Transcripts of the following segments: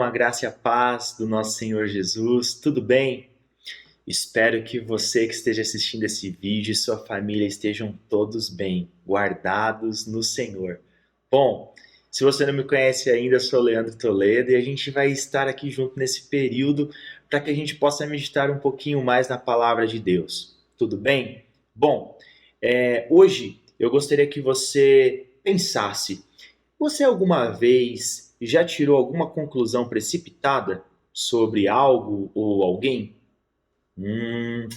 Com a graça e a paz do nosso Senhor Jesus, tudo bem? Espero que você que esteja assistindo esse vídeo e sua família estejam todos bem, guardados no Senhor. Bom, se você não me conhece ainda, eu sou Leandro Toledo e a gente vai estar aqui junto nesse período para que a gente possa meditar um pouquinho mais na palavra de Deus. Tudo bem? Bom, hoje eu gostaria que você pensasse. Você alguma vez já tirou alguma conclusão precipitada sobre algo ou alguém? Hum,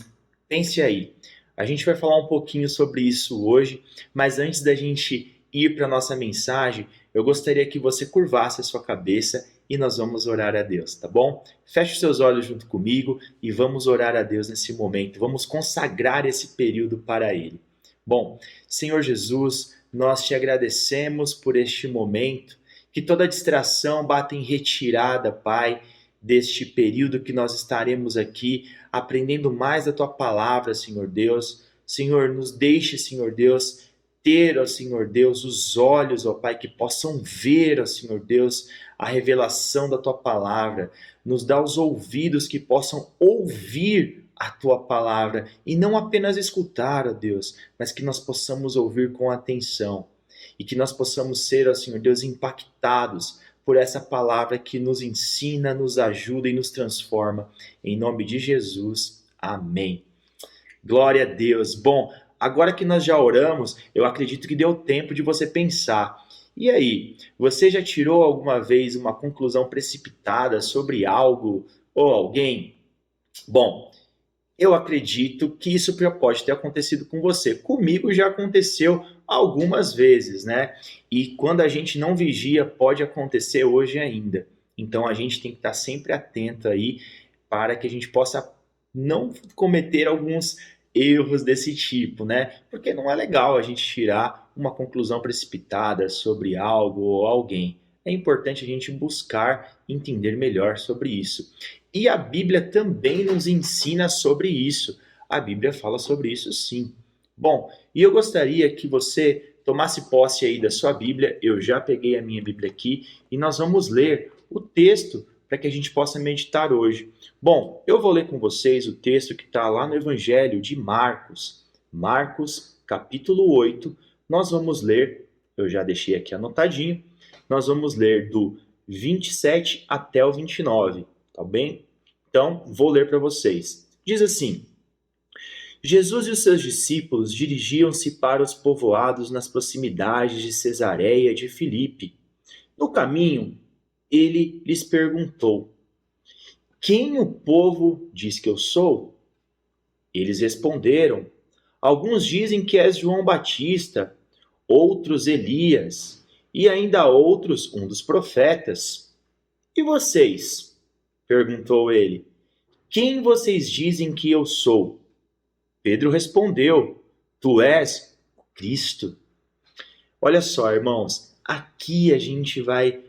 pense aí. A gente vai falar um pouquinho sobre isso hoje, mas antes da gente ir para a nossa mensagem, eu gostaria que você curvasse a sua cabeça e nós vamos orar a Deus, tá bom? Feche os seus olhos junto comigo e vamos orar a Deus nesse momento. Vamos consagrar esse período para Ele. Bom, Senhor Jesus, nós te agradecemos por este momento, que toda distração bata em retirada, Pai, deste período que nós estaremos aqui aprendendo mais da tua palavra, Senhor Deus. Senhor, nos deixe, Senhor Deus, ter, ó Senhor Deus, os olhos, ó Pai, que possam ver, ó Senhor Deus, a revelação da tua palavra. Nos dá os ouvidos que possam ouvir a tua palavra e não apenas escutar, ó Deus, mas que nós possamos ouvir com atenção e que nós possamos ser, ó Senhor Deus, impactados por essa palavra que nos ensina, nos ajuda e nos transforma. Em nome de Jesus, amém. Glória a Deus. Bom, agora que nós já oramos, eu acredito que deu tempo de você pensar. E aí, você já tirou alguma vez uma conclusão precipitada sobre algo ou alguém? Bom, eu acredito que isso já pode ter acontecido com você. Comigo já aconteceu algumas vezes, né? E quando a gente não vigia, pode acontecer hoje ainda. Então a gente tem que estar sempre atento aí para que a gente possa não cometer alguns erros desse tipo, né? Porque não é legal a gente tirar uma conclusão precipitada sobre algo ou alguém. É importante a gente buscar entender melhor sobre isso. E a Bíblia também nos ensina sobre isso. A Bíblia fala sobre isso sim. Bom, e eu gostaria que você tomasse posse aí da sua Bíblia. Eu já peguei a minha Bíblia aqui e nós vamos ler o texto para que a gente possa meditar hoje. Bom, eu vou ler com vocês o texto que está lá no Evangelho de Marcos. Marcos, capítulo 8. Nós vamos ler, eu já deixei aqui anotadinho, nós vamos ler do 27 até o 29, tá bem? Então, vou ler para vocês. Diz assim: Jesus e os seus discípulos dirigiam-se para os povoados nas proximidades de Cesareia de Filipe. No caminho, ele lhes perguntou: Quem o povo diz que eu sou? Eles responderam: Alguns dizem que és João Batista, outros Elias, e ainda outros um dos profetas. E vocês? Perguntou ele. Quem vocês dizem que eu sou? Pedro respondeu: Tu és o Cristo. Olha só, irmãos, aqui a gente vai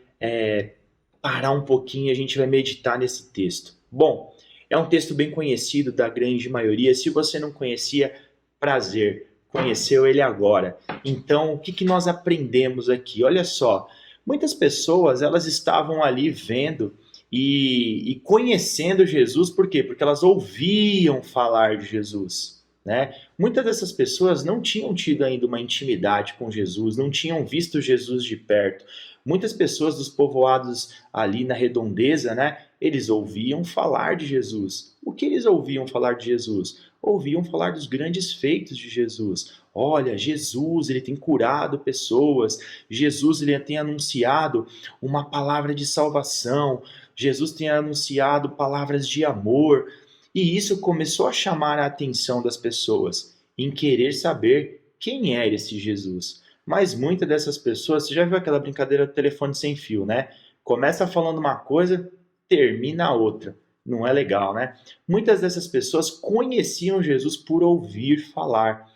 parar um pouquinho, a gente vai meditar nesse texto. Bom, é um texto bem conhecido da grande maioria. Se você não conhecia, prazer, conheceu ele agora. Então, o que nós aprendemos aqui? Olha só, muitas pessoas elas estavam ali vendo e conhecendo Jesus, por quê? Porque elas ouviam falar de Jesus. Né? Muitas dessas pessoas não tinham tido ainda uma intimidade com Jesus, não tinham visto Jesus de perto. Muitas pessoas dos povoados ali na redondeza, né? Eles ouviam falar de Jesus. O que eles ouviam falar de Jesus? Ouviam falar dos grandes feitos de Jesus. Olha, Jesus, ele tem curado pessoas. Jesus, ele tem anunciado uma palavra de salvação. Jesus tem anunciado palavras de amor. E isso começou a chamar a atenção das pessoas em querer saber quem era esse Jesus. Mas muitas dessas pessoas, você já viu aquela brincadeira do telefone sem fio, né? Começa falando uma coisa, termina a outra. Não é legal, né? Muitas dessas pessoas conheciam Jesus por ouvir falar.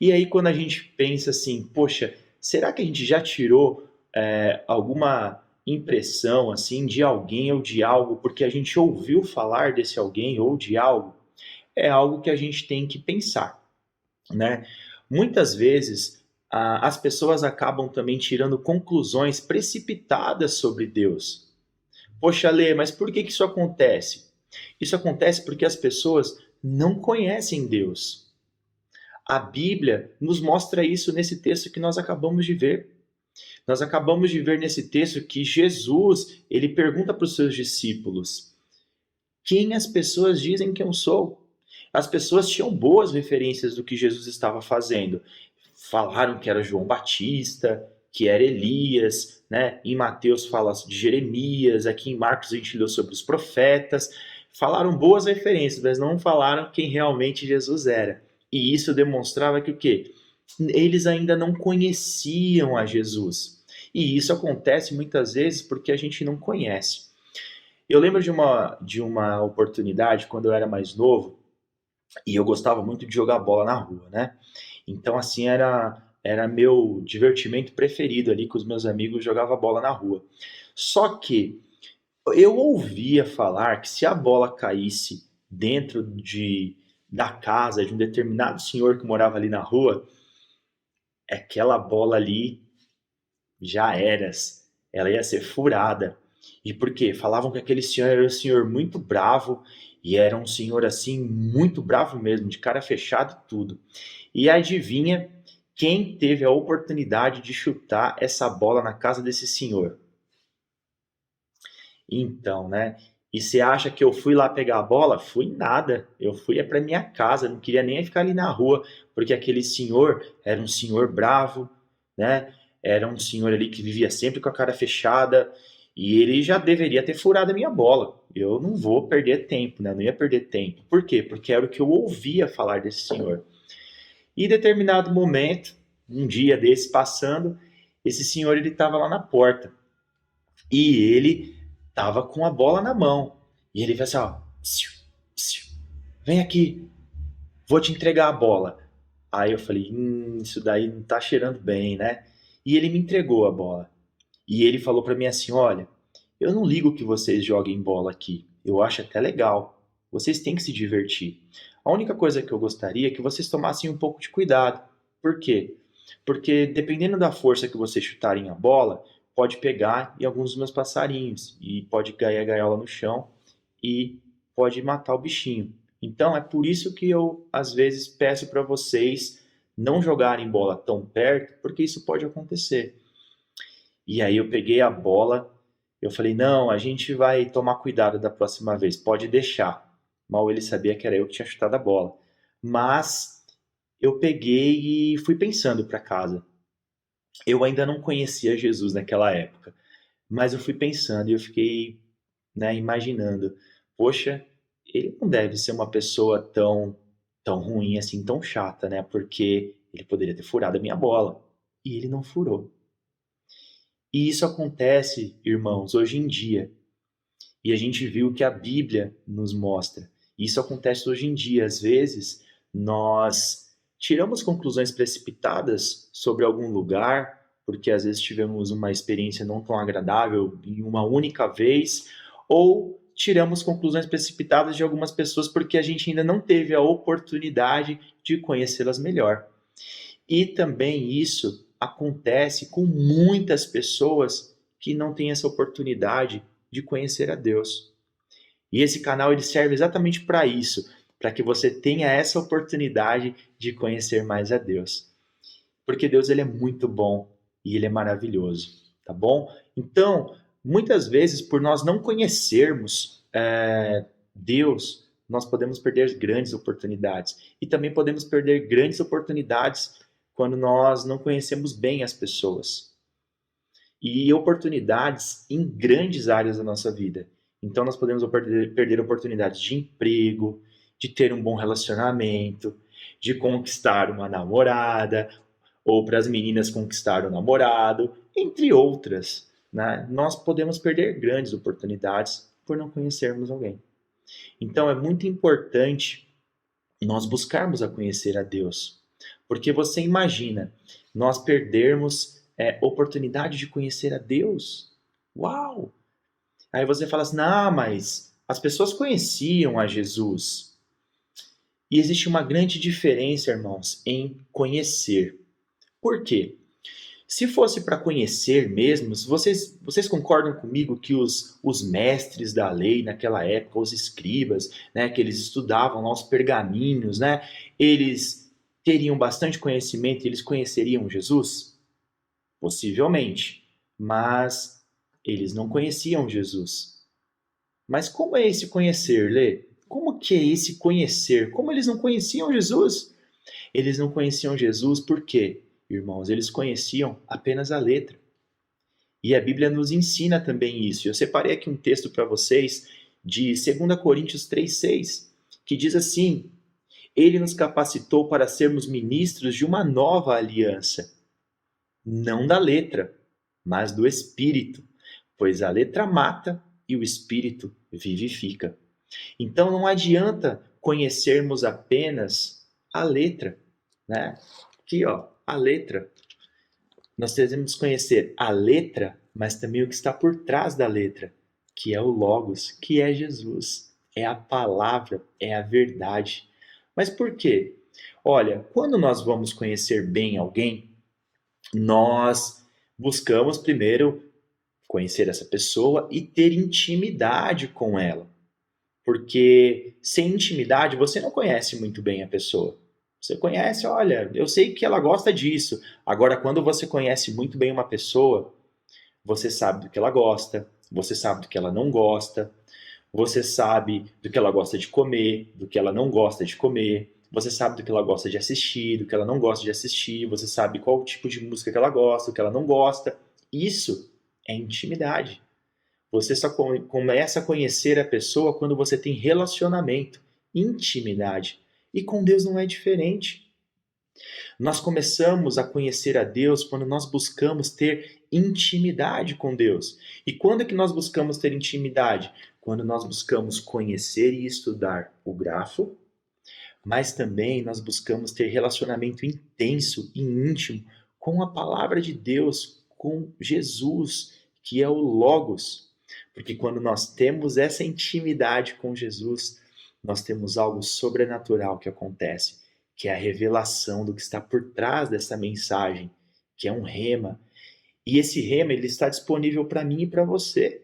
E aí quando a gente pensa assim, poxa, será que a gente já tirou alguma impressão assim de alguém ou de algo porque a gente ouviu falar desse alguém ou de algo? É algo que a gente tem que pensar, né? Muitas vezes as pessoas acabam também tirando conclusões precipitadas sobre Deus. Poxa, Lê, mas por que isso acontece? Isso acontece porque as pessoas não conhecem Deus. A Bíblia nos mostra isso nesse texto que nós acabamos de ver. Nós acabamos de ver nesse texto que Jesus, ele pergunta para os seus discípulos: quem as pessoas dizem que eu sou? As pessoas tinham boas referências do que Jesus estava fazendo. Falaram que era João Batista, que era Elias, né? Em Mateus fala de Jeremias, aqui em Marcos a gente leu sobre os profetas. Falaram boas referências, mas não falaram quem realmente Jesus era. E isso demonstrava que o quê? Eles ainda não conheciam a Jesus. E isso acontece muitas vezes porque a gente não conhece. Eu lembro de uma oportunidade quando eu era mais novo e eu gostava muito de jogar bola na rua, né? Então, assim, era meu divertimento preferido ali com os meus amigos, jogava bola na rua. Só que eu ouvia falar que se a bola caísse dentro da casa de um determinado senhor que morava ali na rua, aquela bola ali já era, ela ia ser furada. E por quê? Falavam que aquele senhor era um senhor muito bravo, e era um senhor assim, muito bravo mesmo, de cara fechada e tudo. E adivinha quem teve a oportunidade de chutar essa bola na casa desse senhor? Então, né? E você acha que eu fui lá pegar a bola? Fui nada. Eu fui para minha casa, não queria nem ficar ali na rua, porque aquele senhor era um senhor bravo, né? Era um senhor ali que vivia sempre com a cara fechada e ele já deveria ter furado a minha bola. Eu não vou perder tempo, né? Não ia perder tempo. Por quê? Porque era o que eu ouvia falar desse senhor. E em determinado momento, um dia desse passando, esse senhor ele estava lá na porta e ele tava com a bola na mão. E ele fez assim, ó, psiu, psiu, vem aqui, vou te entregar a bola. Aí eu falei, isso daí não tá cheirando bem, né? E ele me entregou a bola. E ele falou para mim assim, olha, eu não ligo que vocês joguem bola aqui. Eu acho até legal. Vocês têm que se divertir. A única coisa que eu gostaria é que vocês tomassem um pouco de cuidado. Por quê? Porque dependendo da força que vocês chutarem a bola, pode pegar em alguns dos meus passarinhos e pode cair a gaiola no chão e pode matar o bichinho. Então é por isso que eu às vezes peço para vocês não jogarem bola tão perto, porque isso pode acontecer. E aí eu peguei a bola, eu falei: "Não, a gente vai tomar cuidado da próxima vez, pode deixar". Mal ele sabia que era eu que tinha chutado a bola. Mas eu peguei e fui pensando para casa. Eu ainda não conhecia Jesus naquela época, mas eu fui pensando e eu fiquei, né, imaginando, poxa, ele não deve ser uma pessoa tão ruim assim, tão chata, né? Porque ele poderia ter furado a minha bola e ele não furou. E isso acontece, irmãos, hoje em dia. E a gente viu que a Bíblia nos mostra. Isso acontece hoje em dia. Às vezes, nós tiramos conclusões precipitadas sobre algum lugar, porque às vezes tivemos uma experiência não tão agradável em uma única vez, ou tiramos conclusões precipitadas de algumas pessoas porque a gente ainda não teve a oportunidade de conhecê-las melhor. E também isso acontece com muitas pessoas que não têm essa oportunidade de conhecer a Deus. E esse canal ele serve exatamente para isso, para que você tenha essa oportunidade de conhecer mais a Deus. Porque Deus ele é muito bom e ele é maravilhoso, tá bom? Então, muitas vezes, por nós não conhecermos Deus, nós podemos perder grandes oportunidades. E também podemos perder grandes oportunidades quando nós não conhecemos bem as pessoas. E oportunidades em grandes áreas da nossa vida. Então, nós podemos perder oportunidades de emprego, de ter um bom relacionamento, de conquistar uma namorada, ou para as meninas conquistar o namorado, entre outras. Né? Nós podemos perder grandes oportunidades por não conhecermos alguém. Então, é muito importante nós buscarmos a conhecer a Deus. Porque você imagina, nós perdermos oportunidade de conhecer a Deus? Uau! Aí você fala assim, não, mas as pessoas conheciam a Jesus. E existe uma grande diferença, irmãos, em conhecer. Por quê? Se fosse para conhecer mesmo, vocês concordam comigo que os mestres da lei naquela época, os escribas, né, que eles estudavam lá os pergaminhos, né, eles teriam bastante conhecimento e eles conheceriam Jesus? Possivelmente, mas eles não conheciam Jesus. Mas como é esse conhecer, Lê? Como que é esse conhecer? Como eles não conheciam Jesus? Eles não conheciam Jesus por quê? Irmãos, eles conheciam apenas a letra. E a Bíblia nos ensina também isso. Eu separei aqui um texto para vocês de 2 Coríntios 3,6, que diz assim: Ele nos capacitou para sermos ministros de uma nova aliança, não da letra, mas do Espírito, pois a letra mata e o Espírito vivifica. Então não adianta conhecermos apenas a letra, né? Aqui, ó, a letra. Nós devemos conhecer a letra, mas também o que está por trás da letra, que é o Logos, que é Jesus, é a palavra, é a verdade. Mas por quê? Olha, quando nós vamos conhecer bem alguém, nós buscamos primeiro conhecer essa pessoa e ter intimidade com ela. Porque sem intimidade você não conhece muito bem a pessoa. Você conhece, olha, eu sei que ela gosta disso. Agora, quando você conhece muito bem uma pessoa, você sabe do que ela gosta, você sabe do que ela não gosta, você sabe do que ela gosta de comer, do que ela não gosta de comer, você sabe do que ela gosta de assistir, do que ela não gosta de assistir, você sabe qual tipo de música que ela gosta, o que ela não gosta. Isso é intimidade. Você só começa a conhecer a pessoa quando você tem relacionamento, intimidade. E com Deus não é diferente. Nós começamos a conhecer a Deus quando nós buscamos ter intimidade com Deus. E quando é que nós buscamos ter intimidade? Quando nós buscamos conhecer e estudar o grafo, mas também nós buscamos ter relacionamento intenso e íntimo com a palavra de Deus, com Jesus, que é o Logos. Porque quando nós temos essa intimidade com Jesus, nós temos algo sobrenatural que acontece, que é a revelação do que está por trás dessa mensagem, que é um rema. E esse rema ele está disponível para mim e para você.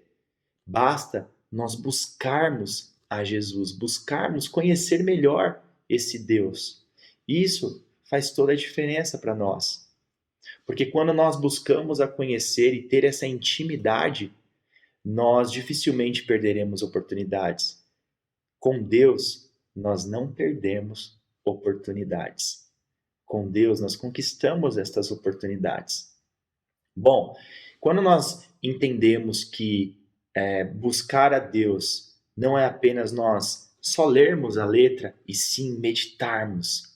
Basta nós buscarmos a Jesus, buscarmos conhecer melhor esse Deus. Isso faz toda a diferença para nós. Porque quando nós buscamos a conhecer e ter essa intimidade, nós dificilmente perderemos oportunidades. Com Deus, nós não perdemos oportunidades. Com Deus, nós conquistamos estas oportunidades. Bom, quando nós entendemos que buscar a Deus não é apenas nós só lermos a letra, e sim meditarmos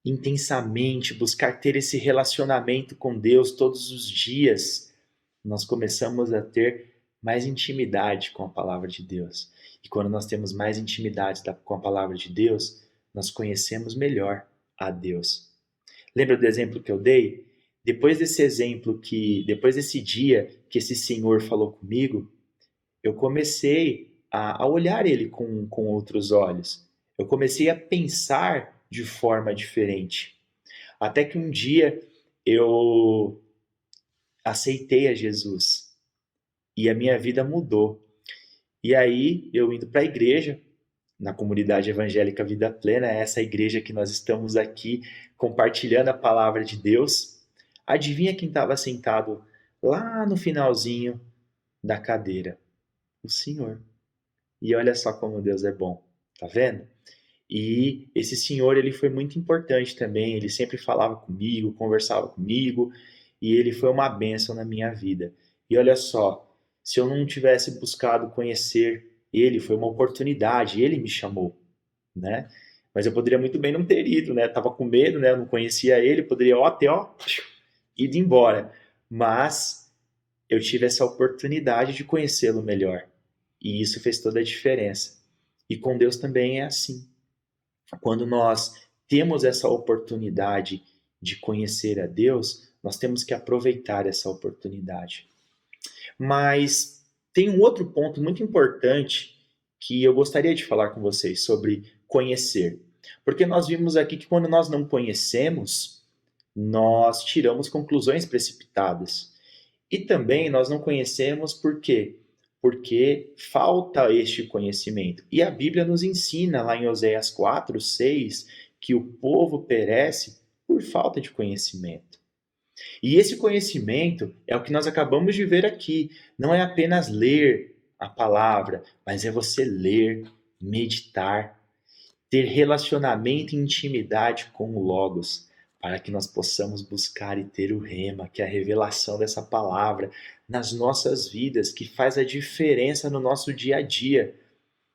intensamente, buscar ter esse relacionamento com Deus todos os dias, nós começamos a ter mais intimidade com a palavra de Deus. E quando nós temos mais intimidade com a palavra de Deus, nós conhecemos melhor a Deus. Lembra do exemplo que eu dei? Depois desse dia que esse Senhor falou comigo, eu comecei a olhar ele com outros olhos. Eu comecei a pensar de forma diferente. Até que um dia eu aceitei a Jesus e a minha vida mudou. E aí, eu indo para a igreja, na comunidade evangélica Vida Plena, essa igreja que nós estamos aqui compartilhando a palavra de Deus, adivinha quem estava sentado lá no finalzinho da cadeira? O Senhor. E olha só como Deus é bom, tá vendo? E esse senhor, ele foi muito importante também, ele sempre falava comigo, conversava comigo, e ele foi uma bênção na minha vida. E olha só, se eu não tivesse buscado conhecer ele, foi uma oportunidade, ele me chamou, né? Mas eu poderia muito bem não ter ido, né? Tava com medo, né? Eu não conhecia ele, poderia até, ido embora. Mas eu tive essa oportunidade de conhecê-lo melhor. E isso fez toda a diferença. E com Deus também é assim. Quando nós temos essa oportunidade de conhecer a Deus, nós temos que aproveitar essa oportunidade. Mas tem um outro ponto muito importante que eu gostaria de falar com vocês sobre conhecer. Porque nós vimos aqui que quando nós não conhecemos, nós tiramos conclusões precipitadas. E também nós não conhecemos por quê? Porque falta este conhecimento. E a Bíblia nos ensina lá em Oséias 4:6 que o povo perece por falta de conhecimento. E esse conhecimento é o que nós acabamos de ver aqui. Não é apenas ler a palavra, mas é você ler, meditar, ter relacionamento e intimidade com o Logos, para que nós possamos buscar e ter o rema, que é a revelação dessa palavra nas nossas vidas, que faz a diferença no nosso dia a dia.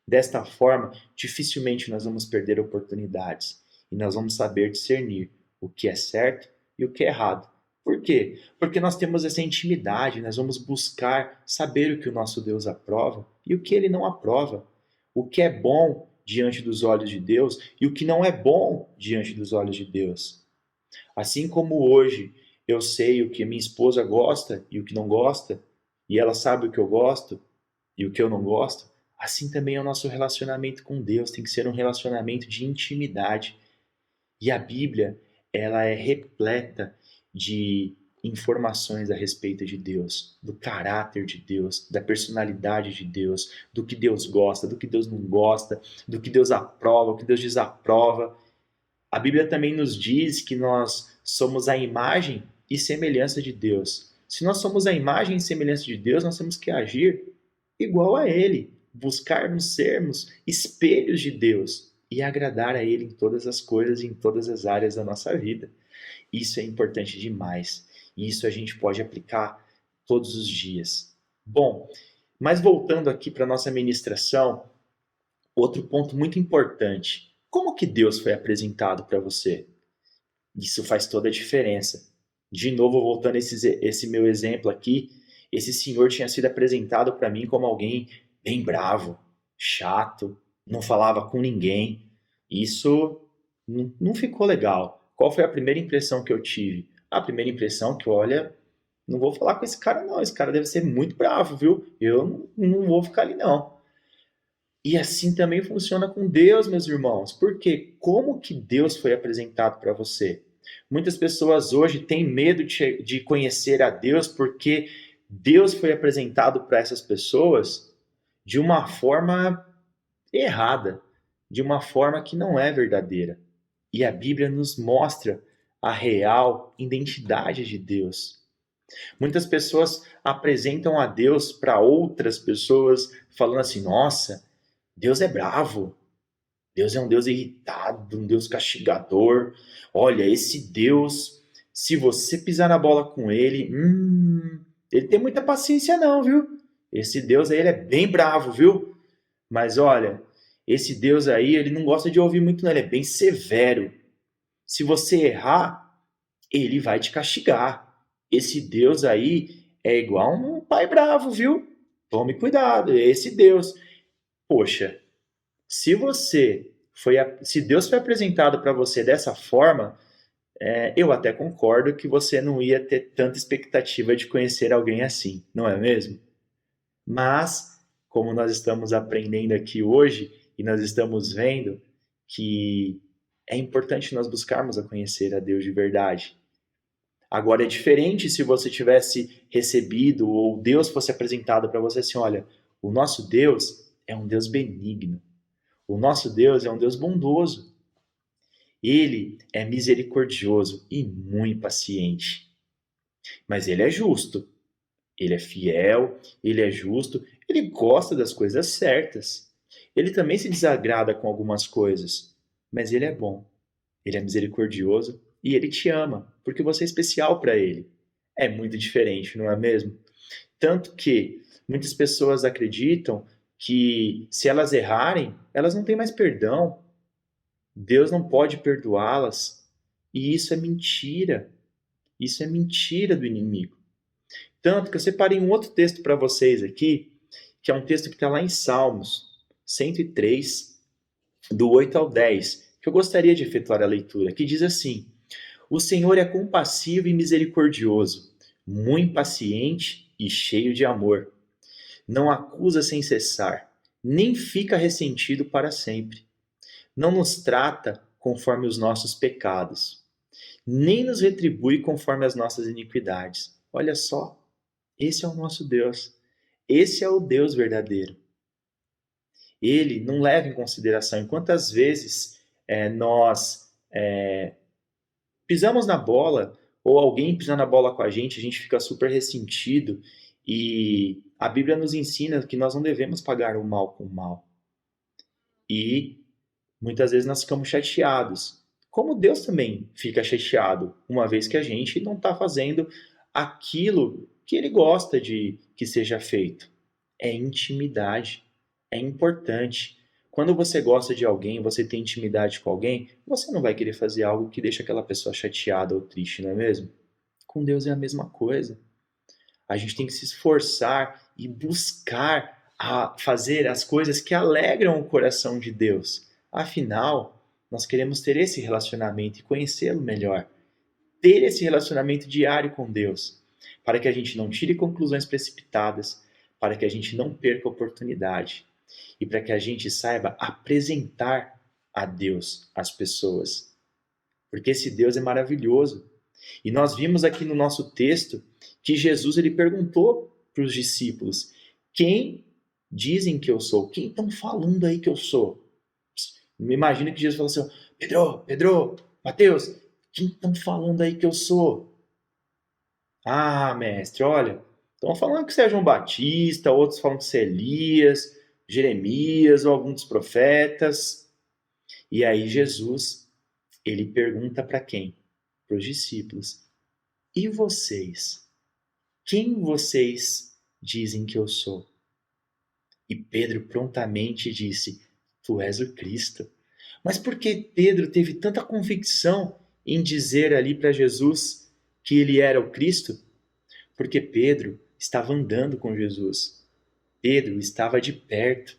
Desta forma, dificilmente nós vamos perder oportunidades e nós vamos saber discernir o que é certo e o que é errado. Por quê? Porque nós temos essa intimidade, nós vamos buscar saber o que o nosso Deus aprova e o que ele não aprova, o que é bom diante dos olhos de Deus e o que não é bom diante dos olhos de Deus. Assim como hoje eu sei o que minha esposa gosta e o que não gosta, e ela sabe o que eu gosto e o que eu não gosto, assim também é o nosso relacionamento com Deus, tem que ser um relacionamento de intimidade. E a Bíblia, ela é repleta de informações a respeito de Deus, do caráter de Deus, da personalidade de Deus, do que Deus gosta, do que Deus não gosta, do que Deus aprova, o que Deus desaprova. A Bíblia também nos diz que nós somos a imagem e semelhança de Deus. Se nós somos a imagem e semelhança de Deus, nós temos que agir igual a Ele, buscarmos sermos espelhos de Deus e agradar a Ele em todas as coisas e em todas as áreas da nossa vida. Isso é importante demais e isso a gente pode aplicar todos os dias. Bom, mas voltando aqui para a nossa ministração, outro ponto muito importante. Como que Deus foi apresentado para você? Isso faz toda a diferença. De novo, voltando a esse meu exemplo aqui, esse senhor tinha sido apresentado para mim como alguém bem bravo, chato, não falava com ninguém. Isso não ficou legal. Qual foi a primeira impressão que eu tive? A primeira impressão que, olha, não vou falar com esse cara não, esse cara deve ser muito bravo, viu? Eu não vou ficar ali não. E assim também funciona com Deus, meus irmãos. Porque como que Deus foi apresentado para você? Muitas pessoas hoje têm medo de conhecer a Deus porque Deus foi apresentado para essas pessoas de uma forma errada, de uma forma que não é verdadeira. E a Bíblia nos mostra a real identidade de Deus. Muitas pessoas apresentam a Deus para outras pessoas falando assim: nossa, Deus é bravo, Deus é um Deus irritado, um Deus castigador. Olha, esse Deus, se você pisar na bola com ele, ele tem muita paciência não, viu? Esse Deus aí, ele é bem bravo, viu? Mas olha, esse Deus aí, ele não gosta de ouvir muito não, ele é bem severo. Se você errar, ele vai te castigar. Esse Deus aí é igual um pai bravo, viu? Tome cuidado, é esse Deus. Poxa, se Deus foi apresentado para você dessa forma, eu até concordo que você não ia ter tanta expectativa de conhecer alguém assim, não é mesmo? Mas, como nós estamos aprendendo aqui hoje e nós estamos vendo que é importante nós buscarmos a conhecer a Deus de verdade. Agora é diferente se você tivesse recebido ou Deus fosse apresentado para você assim, olha, o nosso Deus é um Deus benigno. O nosso Deus é um Deus bondoso. Ele é misericordioso e muito paciente. Mas ele é justo. Ele é fiel, ele é justo, ele gosta das coisas certas. Ele também se desagrada com algumas coisas, mas ele é bom. Ele é misericordioso e ele te ama, porque você é especial para ele. É muito diferente, não é mesmo? Tanto que muitas pessoas acreditam que se elas errarem, elas não têm mais perdão. Deus não pode perdoá-las. E isso é mentira. Isso é mentira do inimigo. Tanto que eu separei um outro texto para vocês aqui, que é um texto que está lá em Salmos 103, do 8 ao 10, que eu gostaria de efetuar a leitura, que diz assim: O Senhor é compassivo e misericordioso, muito paciente e cheio de amor. Não acusa sem cessar, nem fica ressentido para sempre. Não nos trata conforme os nossos pecados, nem nos retribui conforme as nossas iniquidades. Olha só, esse é o nosso Deus. Esse é o Deus verdadeiro. Ele não leva em consideração em quantas vezes nós pisamos na bola, ou alguém pisa na bola com a gente fica super ressentido, e a Bíblia nos ensina que nós não devemos pagar o mal com o mal. E muitas vezes nós ficamos chateados. Como Deus também fica chateado, uma vez que a gente não está fazendo aquilo que Ele gosta de que seja feito. É intimidade, é importante. Quando você gosta de alguém, você tem intimidade com alguém, você não vai querer fazer algo que deixa aquela pessoa chateada ou triste, não é mesmo? Com Deus é a mesma coisa. A gente tem que se esforçar e buscar a fazer as coisas que alegram o coração de Deus. Afinal, nós queremos ter esse relacionamento e conhecê-lo melhor. Ter esse relacionamento diário com Deus, para que a gente não tire conclusões precipitadas, para que a gente não perca a oportunidade e para que a gente saiba apresentar a Deus às pessoas. Porque esse Deus é maravilhoso. E nós vimos aqui no nosso texto que Jesus ele perguntou para os discípulos: quem dizem que eu sou? Quem estão falando aí que eu sou? Me imagino que Jesus falou assim: Pedro, Mateus, quem estão falando aí que eu sou? Ah, mestre, olha, estão falando que você é João Batista, outros falam que você é Elias, Jeremias ou algum dos profetas. E aí Jesus, ele pergunta para quem? Para os discípulos: e vocês? Quem vocês dizem que eu sou? E Pedro prontamente disse: tu és o Cristo. Mas por que Pedro teve tanta convicção em dizer ali para Jesus que ele era o Cristo? Porque Pedro estava andando com Jesus. Pedro estava de perto,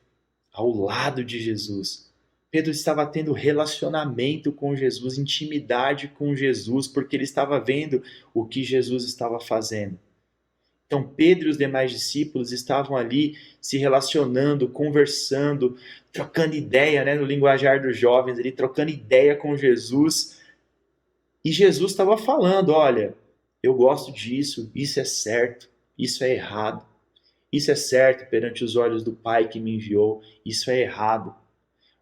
ao lado de Jesus. Pedro estava tendo relacionamento com Jesus, intimidade com Jesus, porque ele estava vendo o que Jesus estava fazendo. Então, Pedro e os demais discípulos estavam ali se relacionando, conversando, trocando ideia, né, no linguajar dos jovens, ali, trocando ideia com Jesus. E Jesus estava falando: olha, eu gosto disso, isso é certo, isso é errado. Isso é certo perante os olhos do Pai que me enviou, isso é errado.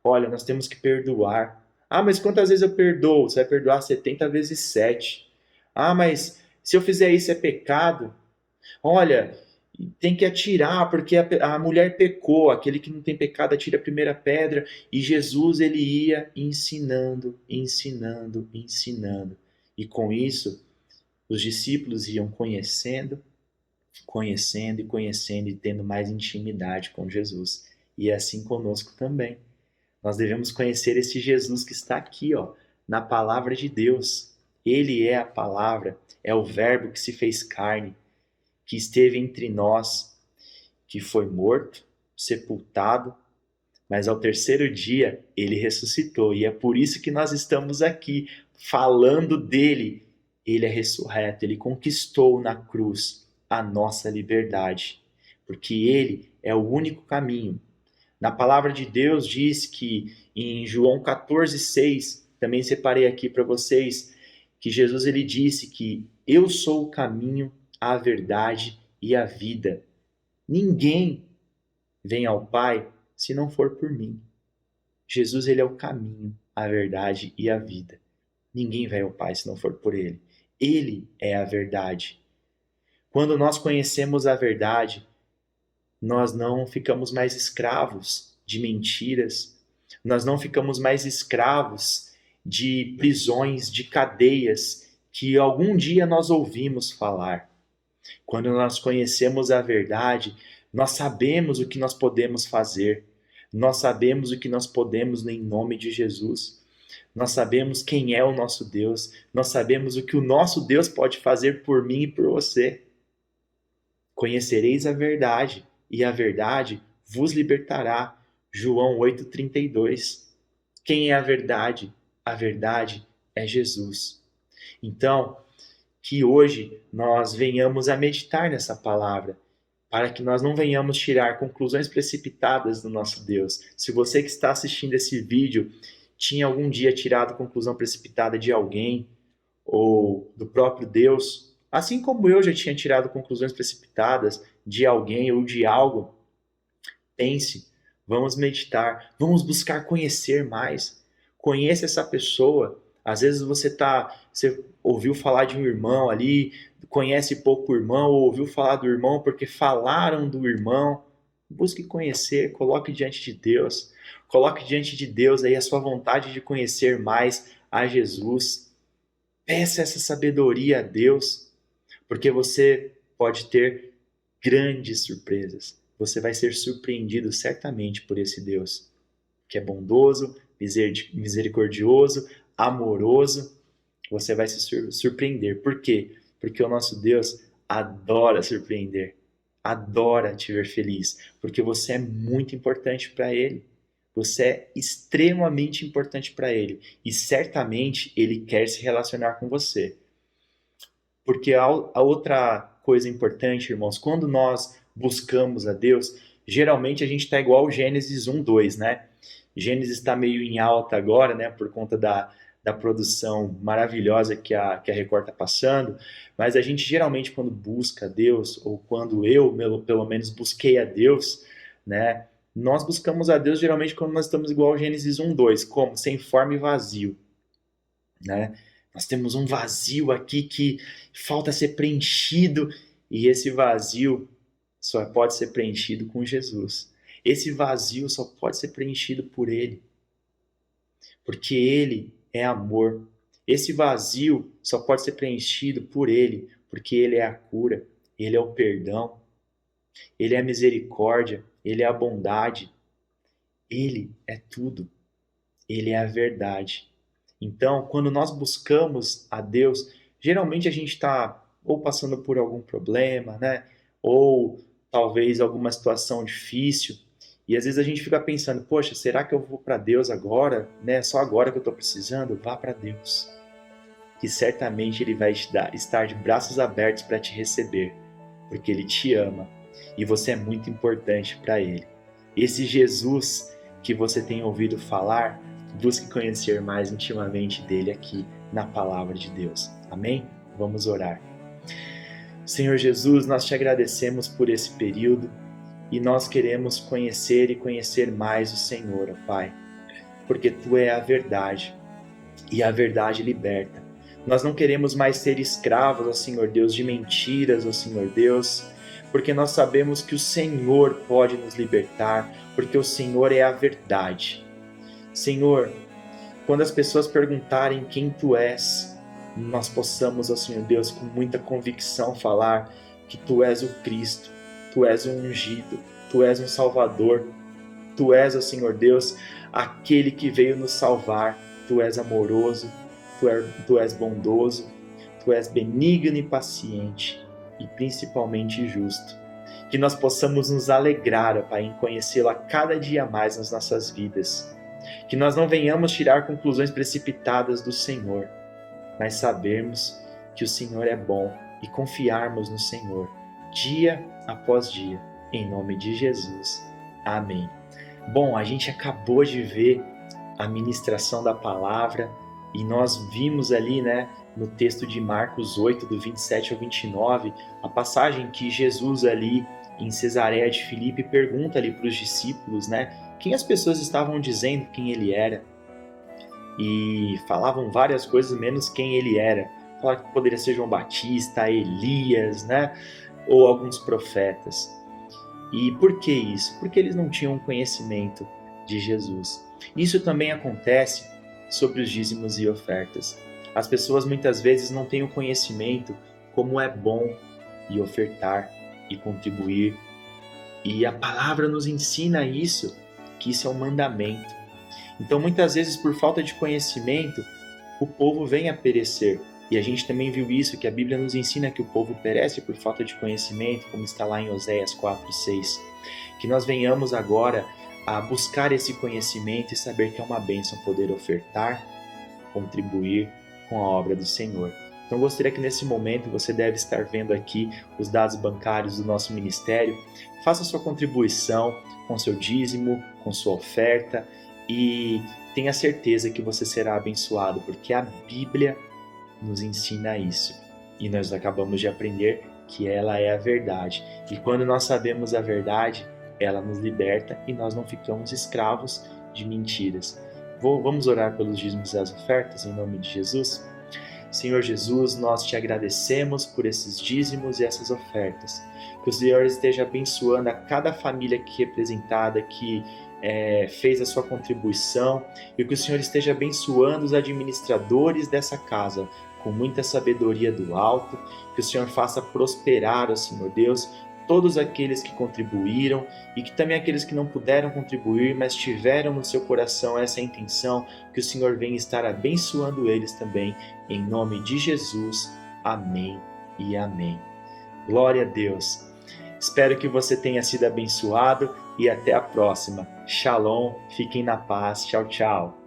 Olha, nós temos que perdoar. Ah, mas quantas vezes eu perdoo? Você vai perdoar 70 vezes 7. Ah, mas se eu fizer isso é pecado? Olha, tem que atirar porque a mulher pecou, aquele que não tem pecado atira a primeira pedra. E Jesus ele ia ensinando, ensinando, ensinando. E com isso, os discípulos iam conhecendo, conhecendo e conhecendo e tendo mais intimidade com Jesus. E é assim conosco também. Nós devemos conhecer esse Jesus que está aqui, ó, na palavra de Deus. Ele é a palavra, é o verbo que se fez carne, que esteve entre nós, que foi morto, sepultado, mas ao terceiro dia ele ressuscitou. E é por isso que nós estamos aqui falando dele. Ele é ressurreto, ele conquistou na cruz a nossa liberdade, porque ele é o único caminho. Na palavra de Deus diz que em João 14,6, também separei aqui para vocês, que Jesus ele disse que eu sou o caminho, a verdade e a vida. Ninguém vem ao Pai se não for por mim. Jesus ele é o caminho, a verdade e a vida. Ninguém vai ao Pai se não for por ele. Ele é a verdade. Quando nós conhecemos a verdade, nós não ficamos mais escravos de mentiras, nós não ficamos mais escravos de prisões, de cadeias que algum dia nós ouvimos falar. Quando nós conhecemos a verdade, nós sabemos o que nós podemos fazer, nós sabemos o que nós podemos em nome de Jesus. Nós sabemos quem é o nosso Deus, nós sabemos o que o nosso Deus pode fazer por mim e por você. Conhecereis a verdade, e a verdade vos libertará. João 8,32. Quem é a verdade? A verdade é Jesus. Então, que hoje nós venhamos a meditar nessa palavra, para que nós não venhamos tirar conclusões precipitadas do nosso Deus. Se você que está assistindo esse vídeo tinha algum dia tirado conclusão precipitada de alguém, ou do próprio Deus, assim como eu já tinha tirado conclusões precipitadas de alguém ou de algo, pense, vamos meditar, vamos buscar conhecer mais. Conheça essa pessoa. Às vezes você ouviu falar de um irmão ali, conhece pouco o irmão, ou ouviu falar do irmão porque falaram do irmão. Busque conhecer, coloque diante de Deus. Coloque diante de Deus aí a sua vontade de conhecer mais a Jesus. Peça essa sabedoria a Deus, porque você pode ter grandes surpresas. Você vai ser surpreendido certamente por esse Deus, que é bondoso, misericordioso, amoroso. Você vai se surpreender. Por quê? Porque o nosso Deus adora surpreender, adora te ver feliz, porque você é muito importante para Ele. Você é extremamente importante para Ele e certamente Ele quer se relacionar com você. Porque a outra coisa importante, irmãos, quando nós buscamos a Deus, geralmente a gente está igual ao Gênesis 1:2, né? Gênesis está meio em alta agora, né? Por conta da produção maravilhosa que a Record está passando. Mas a gente geralmente, quando busca a Deus, ou quando eu, pelo menos, busquei a Deus, né? Nós buscamos a Deus geralmente quando nós estamos igual ao Gênesis 1:2, como? Sem forma e vazio, né? Nós temos um vazio aqui que falta ser preenchido e esse vazio só pode ser preenchido com Jesus. Esse vazio só pode ser preenchido por Ele, porque Ele é amor. Esse vazio só pode ser preenchido por Ele, porque Ele é a cura, Ele é o perdão, Ele é a misericórdia, Ele é a bondade, Ele é tudo, Ele é a verdade. Então, quando nós buscamos a Deus, geralmente a gente está ou passando por algum problema, né? Ou talvez alguma situação difícil. E às vezes a gente fica pensando, poxa, será que eu vou para Deus agora? Né? Só agora que eu estou precisando? Vá para Deus. Que certamente Ele vai estar de braços abertos para te receber, porque Ele te ama e você é muito importante para Ele. Esse Jesus que você tem ouvido falar, busque conhecer mais intimamente dele aqui na palavra de Deus. Amém? Vamos orar. Senhor Jesus, nós te agradecemos por esse período e nós queremos conhecer e conhecer mais o Senhor, ó Pai, porque Tu é a verdade e a verdade liberta. Nós não queremos mais ser escravos, ó Senhor Deus, de mentiras, ó Senhor Deus, porque nós sabemos que o Senhor pode nos libertar, porque o Senhor é a verdade. Senhor, quando as pessoas perguntarem quem Tu és, nós possamos, ó Senhor Deus, com muita convicção falar que Tu és o Cristo, Tu és o ungido, Tu és um Salvador, Tu és, ó Senhor Deus, aquele que veio nos salvar, Tu és amoroso, Tu és bondoso, Tu és benigno e paciente e principalmente justo. Que nós possamos nos alegrar, ó Pai, em conhecê-lo a cada dia mais nas nossas vidas. Que nós não venhamos tirar conclusões precipitadas do Senhor, mas sabermos que o Senhor é bom e confiarmos no Senhor, dia após dia, em nome de Jesus. Amém. Bom, a gente acabou de ver a ministração da palavra e nós vimos ali, né, no texto de Marcos 8, do 27 ao 29, a passagem que Jesus ali em Cesareia de Filipe pergunta ali para os discípulos, né, quem as pessoas estavam dizendo quem ele era. E falavam várias coisas, menos quem ele era. Falaram que poderia ser João Batista, Elias, né, ou alguns profetas. E por que isso? Porque eles não tinham conhecimento de Jesus. Isso também acontece sobre os dízimos e ofertas. As pessoas muitas vezes não têm o conhecimento como é bom e ofertar e contribuir. E a palavra nos ensina isso, que isso é um mandamento. Então muitas vezes por falta de conhecimento, o povo vem a perecer. E a gente também viu isso, que a Bíblia nos ensina que o povo perece por falta de conhecimento, como está lá em Oséias 4:6. Que nós venhamos agora a buscar esse conhecimento e saber que é uma bênção poder ofertar, contribuir com a obra do Senhor. Então eu gostaria que nesse momento você deve estar vendo aqui os dados bancários do nosso ministério. Faça sua contribuição com seu dízimo, com sua oferta e tenha certeza que você será abençoado, porque a Bíblia nos ensina isso. E nós acabamos de aprender que ela é a verdade. E quando nós sabemos a verdade, ela nos liberta e nós não ficamos escravos de mentiras. Vamos orar pelos dízimos e as ofertas em nome de Jesus? Senhor Jesus, nós te agradecemos por esses dízimos e essas ofertas. Que o Senhor esteja abençoando a cada família aqui representada, que fez a sua contribuição, e que o Senhor esteja abençoando os administradores dessa casa, com muita sabedoria do alto, que o Senhor faça prosperar, ó Senhor Deus, todos aqueles que contribuíram e que também aqueles que não puderam contribuir, mas tiveram no seu coração essa intenção, que o Senhor venha estar abençoando eles também, em nome de Jesus. Amém e amém. Glória a Deus. Espero que você tenha sido abençoado e até a próxima. Shalom, fiquem na paz. Tchau, tchau.